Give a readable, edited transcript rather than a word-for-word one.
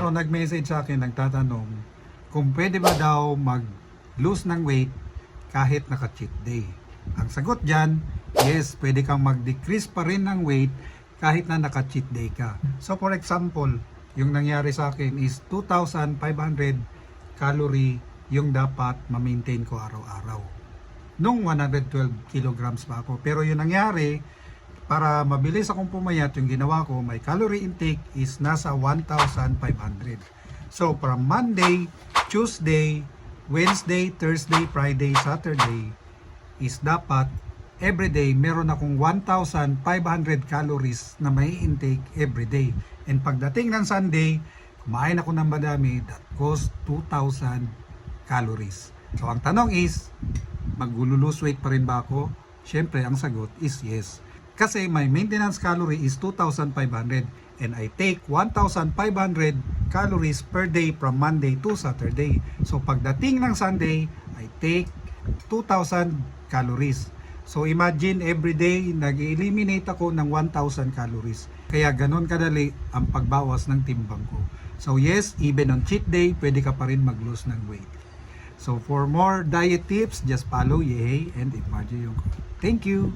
meron nag-message sa akin, nagtatanong kung pwede ba daw mag-lose ng weight kahit naka-cheat day. Ang sagot dyan, yes, pwede kang mag-decrease pa rin ng weight kahit na naka-cheat day ka. So for example, yung nangyari sa akin is 2,500 calorie yung dapat ma-maintain ko araw-araw. Nung 112 kilograms pa ako. Pero yung nangyari, para mabilis akong pumayat, yung ginawa ko, my calorie intake is nasa 1,500. So from Monday, Tuesday, Wednesday, Thursday, Friday, Saturday is dapat everyday meron akong 1,500 calories na may intake everyday. And pagdating ng Sunday, kumain ako ng madami that cost 2,000 calories. So ang tanong is, mag-lose weight pa rin ba ako? Siyempre, ang sagot is yes. Kasi my maintenance calorie is 2,500 and I take 1,500 calories per day from Monday to Saturday. So pagdating ng Sunday, I take 2,000 calories. So imagine every day nag-eliminate ako ng 1,000 calories. Kaya ganon kadali ang pagbawas ng timbang ko. So yes, even on cheat day, pwede ka pa rin mag-lose ng weight. So for more diet tips, just follow Yehey and Imarjo Yung. Thank you!